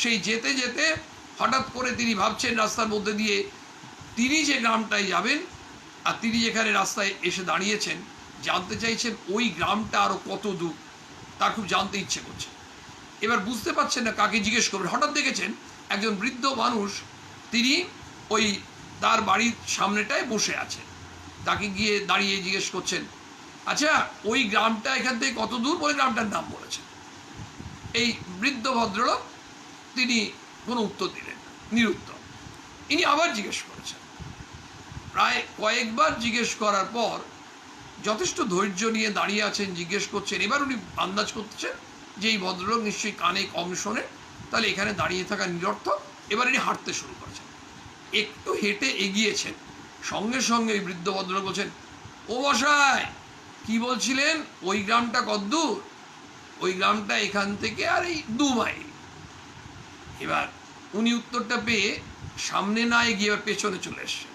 সেই যেতে যেতে হঠাৎ করে তিনি ভাবছেন রাস্তার মধ্যে দিয়ে তিনি যে গ্রামটায় যাবেন, আর তিনি যেখানে রাস্তায় এসে দাঁড়িয়েছেন জানতে চাইছেন ওই গ্রামটা আরও কত দূর, তার খুব জানতে ইচ্ছে করছে। এবার বুঝতে পারছেন না কাকে জিজ্ঞেস করবেন। হঠাৎ দেখেছেন একজন বৃদ্ধ মানুষ, তিনি ওই তার বাড়ির সামনেটায় বসে আছেন। তাকে গিয়ে দাঁড়িয়ে জিজ্ঞেস করছেন, আচ্ছা ওই গ্রামটা এখান থেকে কত দূর? বলে গ্রামটার নাম বলেছেন। এই বৃদ্ধ ভদ্রলোক তিনি কোনো উত্তর দিলেন না, নিরুত্তর। ইনি আবার জিজ্ঞেস করেছেন। প্রায় কয়েকবার জিজ্ঞেস করার পর যথেষ্ট ধৈর্য নিয়ে দাঁড়িয়ে আছেন, জিজ্ঞেস করছেন। এবার উনি আন্দাজ করছেন যে এই ভদ্রলোক নিশ্চয়ই কানে কম শোনে, তাহলে এখানে দাঁড়িয়ে থাকা নিরর্থক। এবার ইনি হাঁটতে শুরু করেছেন। একটু হেঁটে এগিয়েছেন, সঙ্গে সঙ্গে ওই বৃদ্ধ ভদ্রলোক বলছেন, ও মশাই, কি বলছিলেন? ওই গ্রামটা কতদূর? ওই গ্রামটা এখান থেকে আর এই 2 মাইল। এবার উনি উত্তরটা পেয়ে সামনে না এগিয়ে পেছনে চলে এসছেন।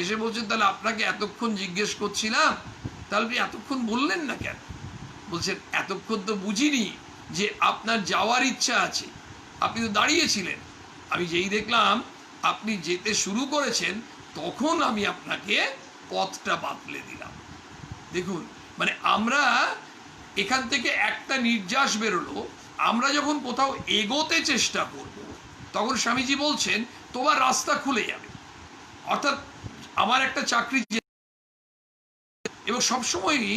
এসে বলছেন, তাহলে আপনাকে এতক্ষণ জিজ্ঞেস করছিলাম, তাহলে আপনি এতক্ষণ বললেন না কেন? বলছেন, এতক্ষণ তো বুঝিনি যে আপনার যাওয়ার ইচ্ছা আছে, আপনি তো দাঁড়িয়েছিলেন। আমি যেই দেখলাম আপনি যেতে শুরু করেছেন তখন আমি আপনাকে পথটা বাতলে দিলাম। দেখুন, মানে আমরা এখান থেকে একটা নির্যাস বেরোলো, আমরা যখন কোথাও এগোতে চেষ্টা করব তখন স্বামীজি বলছেন তোমার রাস্তা খুলে যাবে। অর্থাৎ আমার একটা চাকরি, এবং সবসময়ই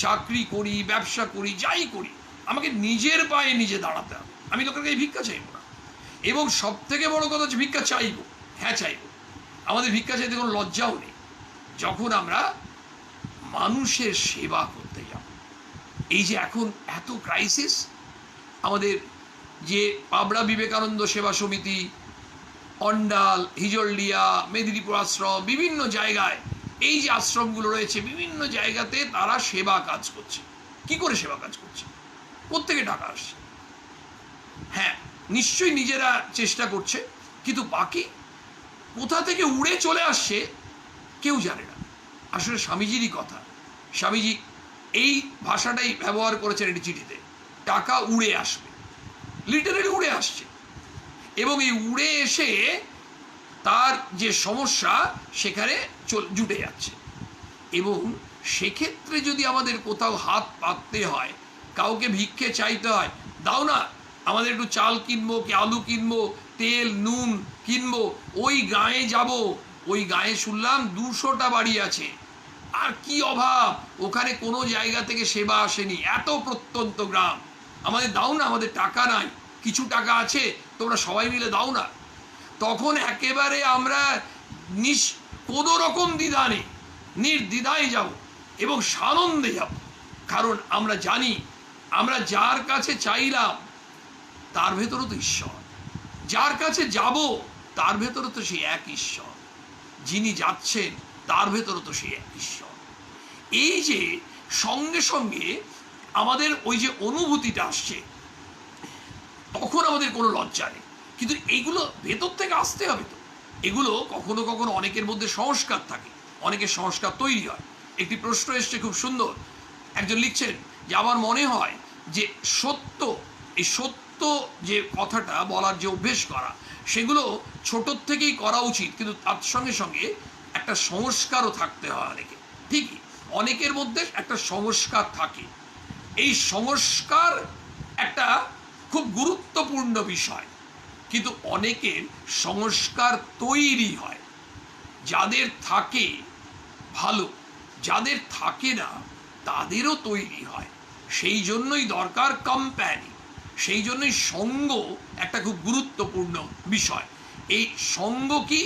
চাকরি করি, ব্যবসা করি, যাই করি, আমাকে নিজের পায়ে নিজে দাঁড়াতে হবে। আমি লোকের কাছে ভিক্ষা চাইব না। এবং সব থেকে বড় কথা হচ্ছে ভিক্ষা চাইব, হ্যাঁ চাইব। আমাদের ভিক্ষা চাইতে কোনো লজ্জাও নেই যখন আমরা মানুষের সেবা করতে যাব। এই যে এখন এত ক্রাইসিস, আমাদের যে পাবড়া বিবেকানন্দ সেবা সমিতি, অন্ডাল, হিজলডিয়া, মেদিনীপুর আশ্রম, বিভিন্ন জায়গায় এই যে আশ্রমগুলো রয়েছে, বিভিন্ন জায়গাতে তারা সেবা কাজ করছে। কি করে সেবা কাজ করছে? কোত্থেকে টাকা আসছে? হ্যাঁ, নিশ্চয়ই নিজেরা চেষ্টা করছে, কিন্তু বাকি কোথা থেকে উড়ে চলে আসছে কেউ জানে না। আসলে স্বামীজিরই কথা, স্বামীজি এই ভাষাটাই ব্যবহার করেছেন এটি চিঠিতে, টাকা উড়ে আসবে, লিটারেলি উড়ে আসছে। এবং এই উড়ে এসে তার যে সমস্যা সেখানে জুটে যাচ্ছে। এবং সেক্ষেত্রে যদি আমাদের কোথাও হাত পাততে হয়, কাউকে ভিক্ষে চাইতে হয়, দাও না আমাদের একটু চাল কিনবো, কি আলু কিনবো, তেল নুন কিনবো, ওই গাঁয়ে যাব, ওই গাঁয়ে শুনলাম 200টা বাড়ি আছে, আর কি অভাব, ওখানে কোনো জায়গা থেকে সেবা আসেনি, এত প্রত্যন্ত গ্রাম, আমাদের দাও না, আমাদের টাকা নাই, কিছু টাকা আছে, তোমরা সবাই মিলে দাও না। তখন একেবারে আমরা কোনো রকম দ্বিধা নেই, নির্দ্বিধায় যাব এবং সানন্দে যাব। কারণ আমরা জানি আমরা যার কাছে চাইলাম তার ভেতরও তো ঈশ্বর, যার কাছে যাব তার ভেতরও তো সেই এক ঈশ্বর, যিনি যাচ্ছেন তার ভেতরও তো সেই এক ঈশ্বর। এই যে সঙ্গে সঙ্গে আমাদের ওই যে অনুভূতিটা আসছে, তখন আমাদের কোনো লজ্জা নেই। কিন্তু এইগুলো ভেতর থেকে আসতে হবে তো। এগুলো কখনো কখনো অনেকের মধ্যে সংস্কার থাকে, অনেকের সংস্কার তৈরি হয়। একটি প্রশ্ন এসছে খুব সুন্দর, একজন লিখছেন যে আমার মনে হয় যে সত্য, এই সত্য যে কথাটা বলার যে অভ্যেস করা, সেগুলো ছোটোর থেকেই করা উচিত, কিন্তু তার সঙ্গে সঙ্গে একটা সংস্কারও থাকতে হয় অনেকে। ঠিকই, অনেকের মধ্যে একটা সংস্কার থাকে। এই সংস্কার একটা খুব গুরুত্বপূর্ণ বিষয়, কিন্তু অনেকের সংস্কার তৈরি হয়, যাদের থাকে ভালো, যাদের থাকে না তাদেরও তৈরি হয়। সেই জন্যই দরকার কোম্পানি, সেই জন্যই সঙ্গ একটা খুব গুরুত্বপূর্ণ বিষয়। এই সঙ্গ কি?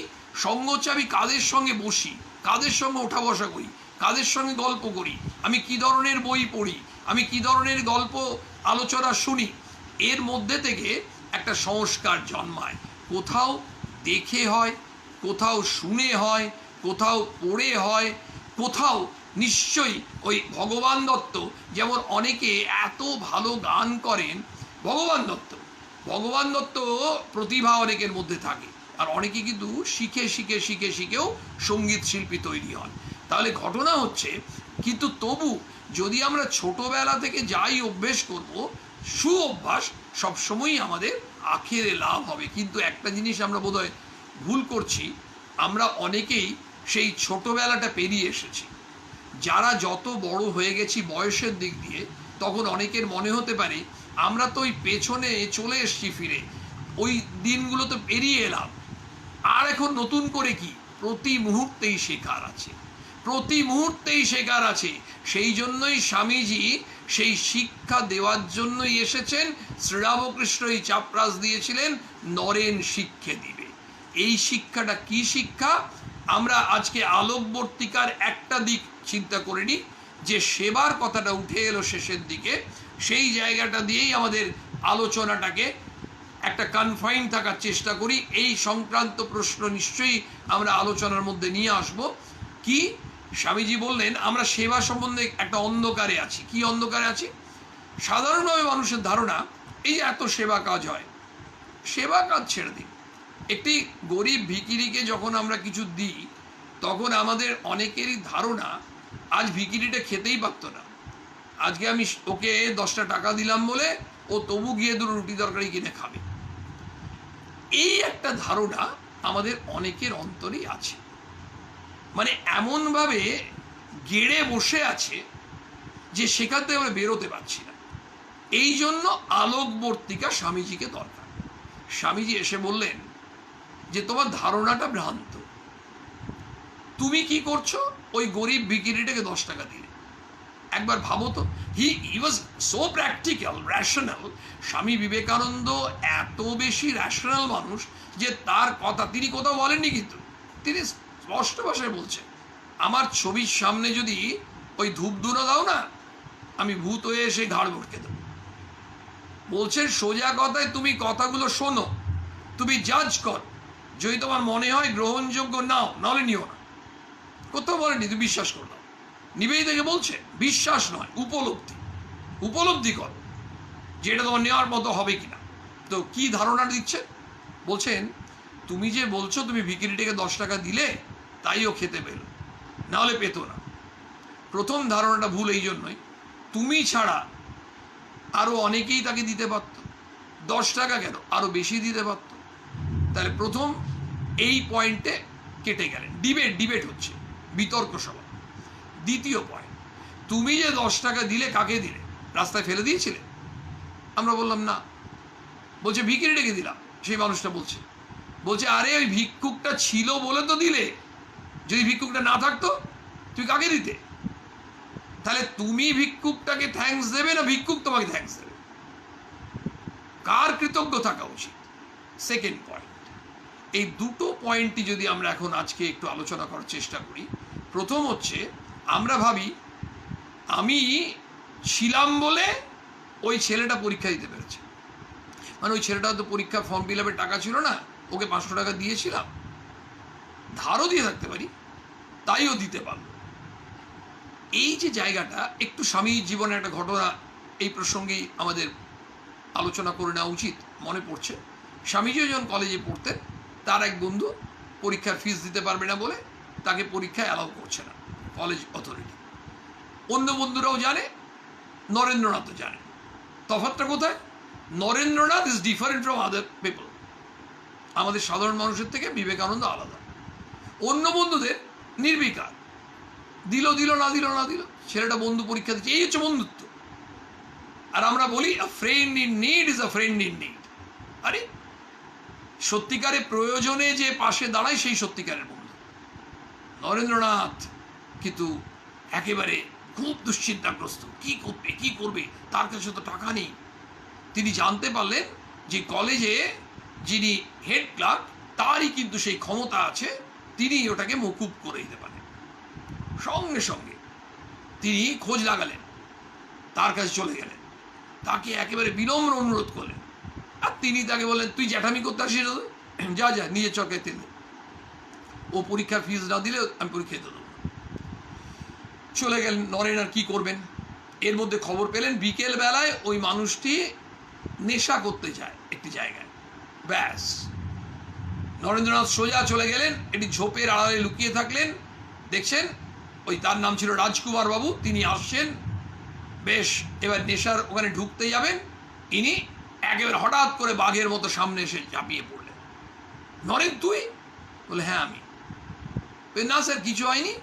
সঙ্গ হচ্ছে আমি কাদের সঙ্গে বসি, কাদের সঙ্গে ওঠা বসা করি, কাদের সঙ্গে গল্প করি, আমি কি ধরনের বই পড়ি, আমি কি ধরনের গল্প আলোচনা শুনি, এর মধ্যে থেকে একটা সংস্কার জন্মায়। কোথাও দেখে হয়, কোথাও শুনে হয়, কোথাও পড়ে হয়, কোথাও নিশ্চয়ই ওই ভগবান দত্ত, যেমন অনেকে এত ভালো গান করেন, ভগবান দত্ত প্রতিভা অনেকের মধ্যে থাকে, আর অনেকে কিন্তু শিখেও সঙ্গীত শিল্পী তৈরি হন। তাহলে ঘটনা হচ্ছে, কিন্তু তবু যদি আমরা ছোটবেলা থেকে যাই অভ্যেস করব, সুঅভ্যাস সবসময়ই আমাদের আখেরে লাভ হবে। কিন্তু একটা জিনিস আমরা বোধহয় ভুল করছি, আমরা অনেকেই সেই ছোটবেলাটা পেরিয়ে এসেছি। যারা যত বড় হয়ে গেছি বয়সের দিক দিয়ে, তখন অনেকের মনে হতে পারে আমরা তো ওই পেছনে চলে এসছি ফিরে, ওই দিনগুলো তো পেরিয়ে এলাম, আর এখন নতুন করে কি? প্রতি মুহূর্তেই শেখার আছে। সেই জন্যই স্বামীজি সেই শিক্ষা দেওয়ার জন্যই এসেছেন। শ্রীরামকৃষ্ণ এই চাপরাস দিয়েছিলেন, নরেন শিক্ষে দিবে। এই শিক্ষাটা কি শিক্ষা? আমরা আজকে আলোকবর্তিকার একটা দিক চিন্তা করে নিই, যে সেবার কথাটা উঠে এলো শেষের দিকে, সেই জায়গাটা দিয়েই আমাদের আলোচনাটাকে একটা কনফাইন থাকার চেষ্টা করি। এই সংক্রান্ত প্রশ্ন নিশ্চয়ই আমরা আলোচনার মধ্যে নিয়ে আসব। কি স্বামীজি বললেন, আমরা সেবা সম্বন্ধে একটা অন্ধকারে আছি। কি অন্ধকারে আছি? সাধারণভাবে মানুষের ধারণা এই যে এত সেবা কাজ হয়, সেবা কাজ ছেড়ে দিন। একটি গরিব ভিখিরিকে যখন আমরা কিছু দিই, তখন আমাদের অনেকেরই ধারণা আজ ভিখিরিটা খেতেই পারত না, আজকে আমি ওকে 10টা টাকা দিলাম বলে ও তবু গিয়ে দুটো রুটি তরকারি কিনে খাবে। এই একটা ধারণা আমাদের অনেকের অন্তরেই আছে, মানে এমনভাবে গেড়ে বসে আছে যে সেখান থেকে আমরা বেরোতে পারছি না। এই জন্য আলোকবর্তিকা স্বামীজিকে দরকার। স্বামীজি এসে বললেন যে তোমার ধারণাটা ভ্রান্ত। তুমি কি করছো? ওই গরিব ভিখিরিটাকে 10 টাকা দিলে। একবার ভাবো তো, হি was so practical, rational. Swami Vivekananda এত বেশি র্যাশনাল মানুষ যে তার কথা তিনি কোথাও বলেননি, কিন্তু তিনি স্পষ্ট ভাষায় বলছেন, আমার ছবির সামনে যদি ওই ধূপধুনো দাও না, আমি ভূত হয়ে এসে ঘাড় ভটকে দেবো। বলছেন সোজা কথায়, তুমি কথাগুলো শোনো, তুমি জাজ কর, যদি তোমার মনে হয় গ্রহণযোগ্য নাও, নাহলে নিও না। কোথাও বলেনি তুমি বিশ্বাস করো না, নিবেই থেকে বলছে বিশ্বাস নয়, উপলব্ধি কর যে এটা তোমার নেওয়ার মতো হবে কিনা। তো কি ধারণা দিচ্ছে? বলছেন তুমি যে বলছো তুমি ভিখিরিটাকে 10 টাকা দিলে তাই ও খেতে পেল, নাহলে পেত না। প্রথম ধারণাটা ভুল এই জন্যই, তুমি ছাড়া আরো অনেকেই তাকে দিতে পারত, 10 টাকা কেন, আরো বেশি দিতে পারত। তাহলে প্রথম এই পয়েন্টে কেটে গেলেন। ডিবেট হচ্ছে, বিতর্ক সভা। দ্বিতীয় পয়েন্ট, তুমি যে 10 টাকা দিলে কাকে দিলে? রাস্তায় ফেলে দিয়েছিলে? আমরা বললাম না। বলছে ভিখিরিটাকে দিলাম। সেই মানুষটা বলছে আরে ওই ভিক্ষুকটা ছিল বলে তো দিলে, যদি ভিক্ষুকটা না থাকতো তুই কাকে দিতে? তাহলে তুমি ভিক্ষুকটাকে থ্যাঙ্কস দেবে না ভিক্ষুক তোমাকে থ্যাঙ্কস দেবে? কার কৃতজ্ঞ থাকা উচিত? Second point. এই দুটো পয়েন্টই যদি আমরা এখন আজকে একটু আলোচনা করার চেষ্টা করি। প্রথম হচ্ছে, আমরা ভাবি আমি ছিলাম বলে ওই ছেলেটা পরীক্ষা দিতে পেরেছে, মানে ওই ছেলেটা হয়তো পরীক্ষার ফর্ম ফিল আপের টাকা ছিল না, ওকে 500 টাকা দিয়েছিলাম, ধারও দিয়ে থাকতে পারি, তাইও দিতে পারলো। এই যে জায়গাটা, একটু স্বামীর জীবনের একটা ঘটনা এই প্রসঙ্গেই আমাদের আলোচনা করে নেওয়া উচিত। মনে পড়ছে, স্বামীজিও যখন কলেজে পড়তেন, তার এক বন্ধু পরীক্ষার ফিস দিতে পারবে না বলে তাকে পরীক্ষায় অ্যালাউ করছে না কলেজ অথরিটি। অন্য বন্ধুরাও জানে, নরেন্দ্রনাথও জানে। তফাৎটা কোথায়? Narendranath is different from other people. আমাদের সাধারণ মানুষের থেকে বিবেকানন্দ আলাদা। অন্য বন্ধুদের নির্বিকার, দিল না দিল, ছেলেটা বন্ধু পরীক্ষা দিচ্ছে, এই হচ্ছে বন্ধুত্ব। আর আমরা বলি আ friend in need is a friend in need. আরে সত্যিকারের প্রয়োজনে যে পাশে দাঁড়ায় সেই সত্যিকারের বন্ধু। নরেন্দ্রনাথ কিন্তু একেবারে খুব দুশ্চিন্তাগ্রস্ত, কি করবে, তার কাছে তো টাকা নেই। তিনি জানতে পারলেন যে কলেজে যিনি হেড ক্লার্ক, তারই কিন্তু সেই ক্ষমতা আছে, তিনি ওটাকে মকুব করে দিতে পারেন। সঙ্গে সঙ্গে তিনি খোঁজ লাগালেন তার কাছে চলে গেলেন, তাকে একেবারে বিনম্র অনুরোধ করলেন। আর তিনি তাকে বললেন, তুই জ্যাঠামি করতে আসিস, যা যা নিজের চরকায় তেল দে, ও পরীক্ষার ফিস না দিলে আমি পরীক্ষা দিতে দেবো। চলে গেলেন। নরেন আর কি করবেন? এর মধ্যে খবর পেলেন বিকেল বেলায় ওই মানুষটি নেশা করতে যায় একটি জায়গায়। ব্যাস, নরেন্দ্রনাথ সোজা চলে গেলেন, এটি ঝোপের আড়ালে লুকিয়ে থাকলেন। দেখছেন ওই তার নাম ছিল রাজকুমার বাবু, তিনি আসছেন। বেশ, এবার নেশার ওখানে ঢুকতে যাবেন, ইনি একেবারে হঠাৎ করে বাঘের মতো সামনে এসে ঝাঁপিয়ে পড়লেন। নরেন, তুই? বলে, হ্যাঁ আমি। না স্যার, কিছু হয়নি,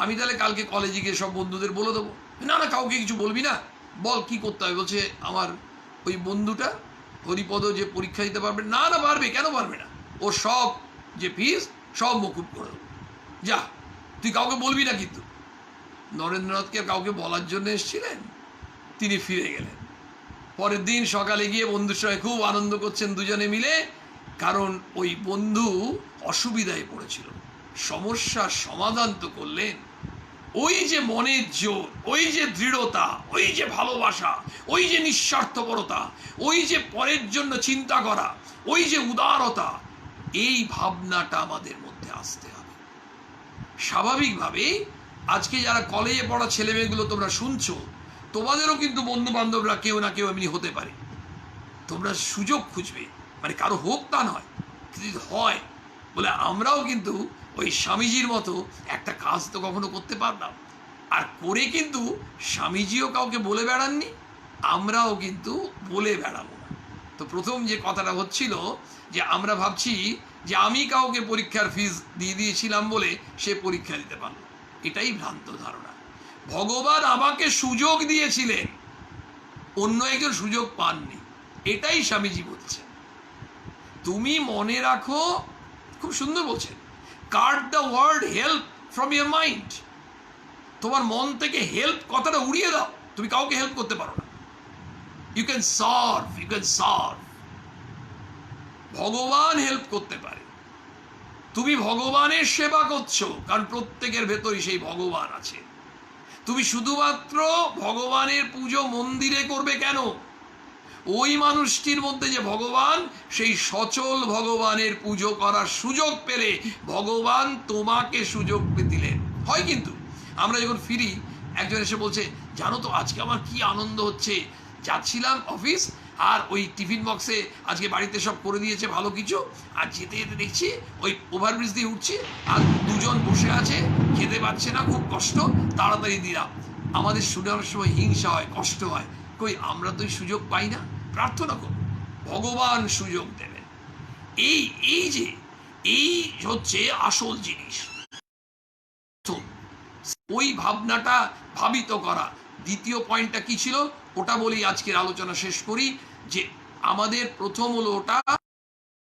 আমি তাহলে কালকে কলেজে গিয়ে সব বন্ধুদের বলে দেবো। না না, কাউকে কিছু বলবি না, বল কি করতে হবে। বলছে, আমার ওই বন্ধুটা হরিপদ যে পরীক্ষা দিতে পারবে। না না, পারবে, কেন পারবে না, ও সব যে ফিস সব মকুব করে দেবো, যা, তুই কাউকে বলবি না কিন্তু। নরেন্দ্রনাথকে কাউকে বলার জন্য এসেছিলেন, তিনি ফিরে গেলেন। পরের দিন সকালে গিয়ে বন্ধুর সঙ্গে খুব আনন্দ করছেন দুজনে মিলে, কারণ ওই বন্ধু অসুবিধায় পড়েছিল, সমস্যার সমাধান তো করলেন। ওই যে মনের জোর, ওই যে দৃঢ়তা, ওই যে ভালোবাসা, ওই যে নিঃস্বার্থপরতা, ওই যে পরের জন্য চিন্তা করা, ওই যে উদারতা, এই ভাবনাটা আমাদের মধ্যে আসতে হবে। স্বাভাবিকভাবেই আজকে যারা কলেজে পড়া ছেলেমেয়েগুলো তোমরা শুনছো, তোমাদেরও কিন্তু বন্ধু বান্ধবরা কেউ না কেউ এমনি হতে পারে। তোমরা সুযোগ খুঁজবে, মানে কারো হোক তা নয়, যদি হয় বলে আমরাও কিন্তু ওই স্বামীজির মতো একটা কাজ তো কখনো করতে পারলাম। আর করে কিন্তু স্বামীজিও কাউকে বলে বেড়াননি, আমরাও কিন্তু বলে বেড়াবো না। তো প্রথম যে কথাটা হচ্ছিল যে আমরা ভাবছি যে আমি কাউকে পরীক্ষার ফিস দিয়ে দিয়েছিলাম বলে সে পরীক্ষা দিতে পারল, এটাই ভ্রান্ত ধারণা। ভগবান আমাকে সুযোগ দিয়েছিলেন, অন্য একজন সুযোগ পাননি, এটাই স্বামীজি বলছেন। তুমি মনে রাখো, খুব সুন্দর বলছেন, cut the word help from your mind. তোমার মন থেকে হেল্প কথাটা উড়িয়ে দাও, তুমি কাউকে হেল্প করতে পারো না। You can serve, you can serve. ভগবান হেল্প করতে পারে, তুমি ভগবানের সেবা করছো, কারণ প্রত্যেকের ভেতরই সেই ভগবান আছে। তুমি শুধুমাত্র ভগবানের পুজো মন্দিরে করবে কেন? ওই মানুষটির মধ্যে যে ভগবান, সেই সচল ভগবানের পুজো করার সুযোগ পেলে ভগবান তোমাকে সুযোগ দিলেন। হয় কিন্তু আমরা যখন ফিরি, একজন এসে বলছে, জানো তো আজকে আমার কি আনন্দ হচ্ছে, যাচ্ছিলাম অফিস আর ওই টিফিন বক্সে আজকে বাড়িতে সব করে দিয়েছে ভালো কিছু, আর যেতে যেতে দেখছি ওই ওভারব্রিজ দিয়ে উঠছি আর দুজন বসে আছে, খেতে পাচ্ছে না, খুব কষ্ট, তাড়াতাড়ি দিলাম। আমাদের শুনে অনেক সময় হিংসা হয়, কষ্ট হয়, কই আমরা তো সুযোগ পাই না। প্রার্থনা করব ভগবান সুযোগ দেবেন। এই যে এই হচ্ছে আসল জিনিস, ওই ভাবনাটা ভাবিত করা। দ্বিতীয় পয়েন্টটা কি ছিল ওটা বলি, আজকের আলোচনা শেষ করি। যে আমাদের প্রথম হলো ওটা,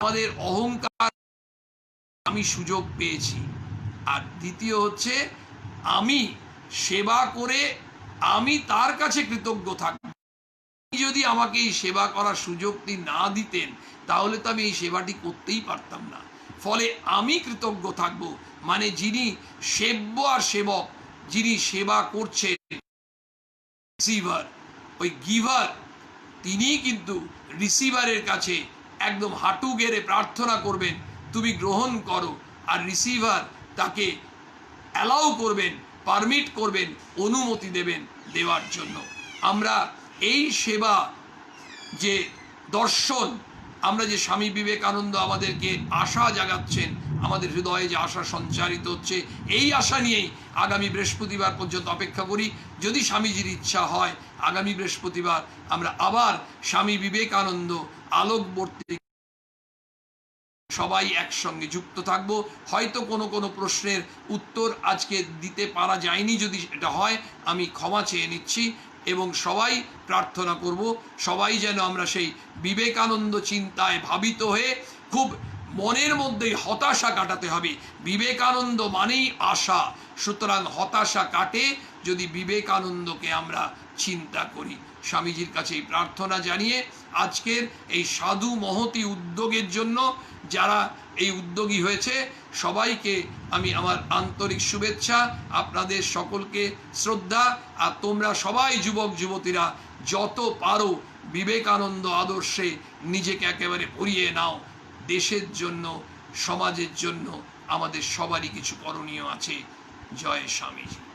আমাদের অহংকার, আমি সুযোগ পেয়েছি। আর দ্বিতীয় হচ্ছে আমি সেবা করে আমি তার কাছে কৃতজ্ঞ থাকব। যদি আমাকে এই সেবা করার সুযোগটি না দিতেন তাহলে তো আমি এই সেবাটি করতেই পারতাম না। ফলে আমি কৃতজ্ঞ থাকব, মানে যিনি সেব্য আর সেবক, যিনি সেবা করছেন রিসিভার, ওই গিভার, তিনি কিন্তু রিসিভারের কাছে একদম হাঁটু গেড়ে প্রার্থনা করবেন, তুমি গ্রহণ করো। আর রিসিভার তাকে অ্যালাউ করবেন, পারমিট করবেন, অনুমতি দেবেন দেওয়ার জন্য। আমরা এই সেবা যে দর্শন, আমরা যে স্বামী বিবেকানন্দ আমাদেরকে আশা জাগাচ্ছেন, আমাদের হৃদয়ে যে আশা সঞ্চারিত হচ্ছে, এই আশা নিয়েই আগামী বৃহস্পতিবার পর্যন্ত অপেক্ষা করি। যদি স্বামীজির ইচ্ছা হয় আগামী বৃহস্পতিবার আমরা আবার স্বামী বিবেকানন্দ আলোকবর্তী সবাই একসঙ্গে যুক্ত থাকব। হয়তো কোনো কোনো প্রশ্নের উত্তর আজকে দিতে পারা যায়নি, যদি এটা হয় আমি ক্ষমা চেয়ে নিচ্ছি। এবং সবাই প্রার্থনা করব, সবাই যেন আমরা সেই বিবেকানন্দ চিন্তায় ভাবিত হয়ে, খুব মনের মধ্যেই হতাশা কাটাতে হবে। বিবেকানন্দ মানেই আশা, সুতরাং হতাশা কাটে যদি বিবেকানন্দকে আমরা চিন্তা করি। স্বামীজির কাছে এই প্রার্থনা জানিয়ে আজকের এই সাধু মহতি উদ্যোগের জন্য যারা এই উদ্যোগী হয়েছে সবাইকে আমি আমার আন্তরিক শুভেচ্ছা, আপনাদের সকলকে শ্রদ্ধা। আর তোমরা সবাই যুবক যুবতীরা যত পারো বিবেকানন্দ আদর্শে নিজেকে একেবারে পরিয়ে নাও। দেশের জন্য, সমাজের জন্য আমাদের সবারই কিছু করণীয় আছে। জয় স্বামীজি।